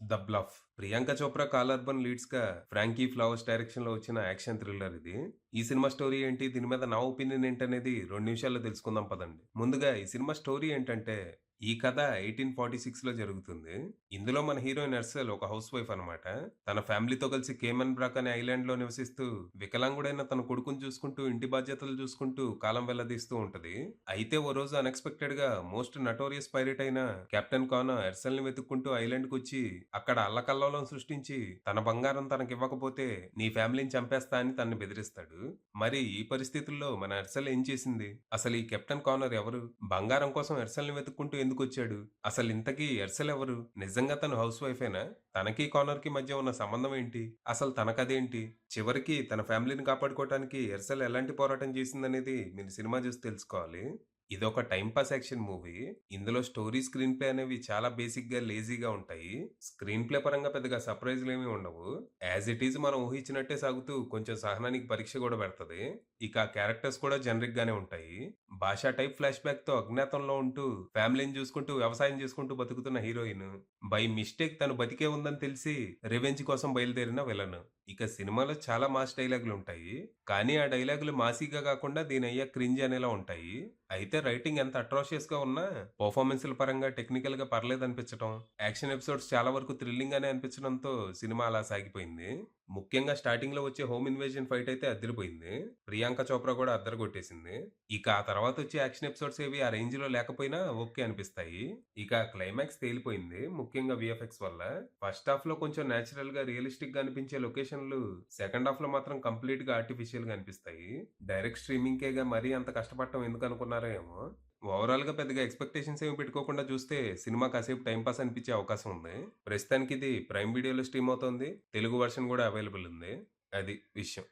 'The bluff' Priyanka Chopra, Karl Urban లీడ్స్‌గా Frankie Flowers డైరెక్షన్‌లో వచ్చిన యాక్షన్ థ్రిల్లర్ ఇది. ఈ సినిమా స్టోరీ ఏంటి? దీని మీద నా ఒపీనియన్ ఏంటనేది 2 నిమిషాల్లో తెలుసుకుందాం పదండి. ముందుగా ఈ సినిమా స్టోరీ ఏంటంటే, ఈ కథ 1846లో జరుగుతుంది. ఇందులో మన హీరోయిన్ ఎర్సెల్ ఒక హౌస్ వైఫ్ అనమాట. తన ఫ్యామిలీతో కలిసి కేమన్ బ్రాక్ అనే ఐలాండ్‌లో నివసిస్తూ, వికలాంగుడైన తన కొడుకుని చూసుకుంటూ, ఇంటి బాధ్యతలు చూసుకుంటూ కాలం వెళ్లదీస్తూ ఉంటది. అయితే ఓ రోజు అన్‌ఎక్స్‌పెక్టెడ్‌గా మోస్ట్ నటోరియస్ పైరేట్ అయిన కెప్టెన్ కానో ఎర్సెల్‌ని వెతుక్కుంటూ ఐలాండ్‌కొచ్చి, అక్కడ అల్లకల్లోలం సృష్టించి, తన బంగారం తనకివ్వకపోతే నీ ఫ్యామిలీని చంపేస్తా అని తనని బెదిరిస్తాడు. మరి ఈ పరిస్థితుల్లో మన ఎర్సెల్ ఏం చేసింది? అసలు ఈ కెప్టెన్ కానర్ ఎవరు? బంగారం కోసం ఎర్సెల్‌ని వెతుక్కుంటూ ఎందుకొచ్చాడు? అసలింతకీ ఎర్సెల్ ఎవరు? నిజంగా తను హౌస్ వైఫేనా? తనకి కానర్‌కి మధ్య ఉన్న సంబంధం ఏంటి? అసలు తన కథేంటి? చివరికి తన ఫ్యామిలీని కాపాడుకోవటానికి ఎర్సెల్ ఎలాంటి పోరాటం చేసిందనేది మీరు సినిమా చూసి తెలుసుకోవాలి. ఇదొక టైమ్ పాస్ యాక్షన్ మూవీ. ఇందులో స్టోరీ, స్క్రీన్ ప్లే అనేవి చాలా బేసిక్‌గా, లేజీగా ఉంటాయి. స్క్రీన్ ప్లే పరంగా పెద్దగా సర్ప్రైజ్‌లేమి ఉండవు. యాజ్ ఇట్ ఈజ్ మనం ఊహించినట్టే సాగుతూ కొంచెం సహనానికి పరీక్ష గూడా పెడతది. ఇక క్యారెక్టర్స్ కూడా జనరిక్ గానే ఉంటాయి. భాషా టైప్ ఫ్లాష్ బ్యాక్‌తో అజ్ఞాతంలో ఉంటూ, ఫ్యామిలీని చూసుకుంటూ, వ్యవసాయం చేసుకుంటూ బతుకుతున్న హీరోయిన్. బై మిస్టేక్ తను బతికే ఉందని తెలిసి రివెంజ్ కోసం బయలుదేరిన విలన్. ఇక సినిమాలో చాలా మాస్ డైలాగులుంటాయి. కానీ ఆ డైలాగులు మాసీగా కాకుండా దీనయ్య క్రింజ్ అనేలా ఉంటాయి. అయితే రైటింగ్ ఎంత అట్రాషియస్‌గా ఉన్నా, పెర్ఫార్మన్స్‌ల పరంగా టెక్నికల్‌గా పర్లేదనిపించటం, యాక్షన్ ఎపిసోడ్స్ చాలా వరకు థ్రిల్లింగ్‌గానే అనిపించడంతో సినిమా అలా సాగిపోయింది. ముఖ్యంగా స్టార్టింగ్‌లో వచ్చే హోమ్ ఇన్వేజన్ ఫైట్ అయితే అదిరిపోయింది. ప్రియాంక చోప్రా కూడా అద్దరగొట్టేసింది. ఇక ఆ తర్వాత వచ్చే యాక్షన్ ఎపిసోడ్స్ ఏవి ఆ రేంజ్‌లో లేకపోయినా ఓకే అనిపిస్తాయి. ఇక క్లైమాక్స్ తేలిపోయింది. ముఖ్యంగా వీఎఫ్ఎక్స్ వల్ల. ఫస్ట్ హాఫ్‌లో కొంచెం నేచురల్‌గా, రియలిస్టిక్‌గా అనిపించే లొకేషన్‌లు సెకండ్ హాఫ్‌లో మాత్రం కంప్లీట్‌గా ఆర్టిఫిషియల్‌గా అనిపిస్తాయి. డైరెక్ట్ స్ట్రీమింగ్‌కేగా మరీ అంత కష్టపడటం ఎందుకనుకున్నారో ఏమో! ఓవరాల్‌గా పెద్దగా ఎక్స్‌పెక్టేషన్స్ ఏమి పెట్టుకోకుండా చూస్తే సినిమా కాసేపు టైమ్ పాస్ అనిపించే అవకాశం ఉంది. ప్రస్తుతానికి ఇది ప్రైమ్ వీడియోలో స్ట్రీమ్ అవుతోంది. తెలుగు వెర్షన్ కూడా అవైలబుల్ ఉంది. అది విషయం.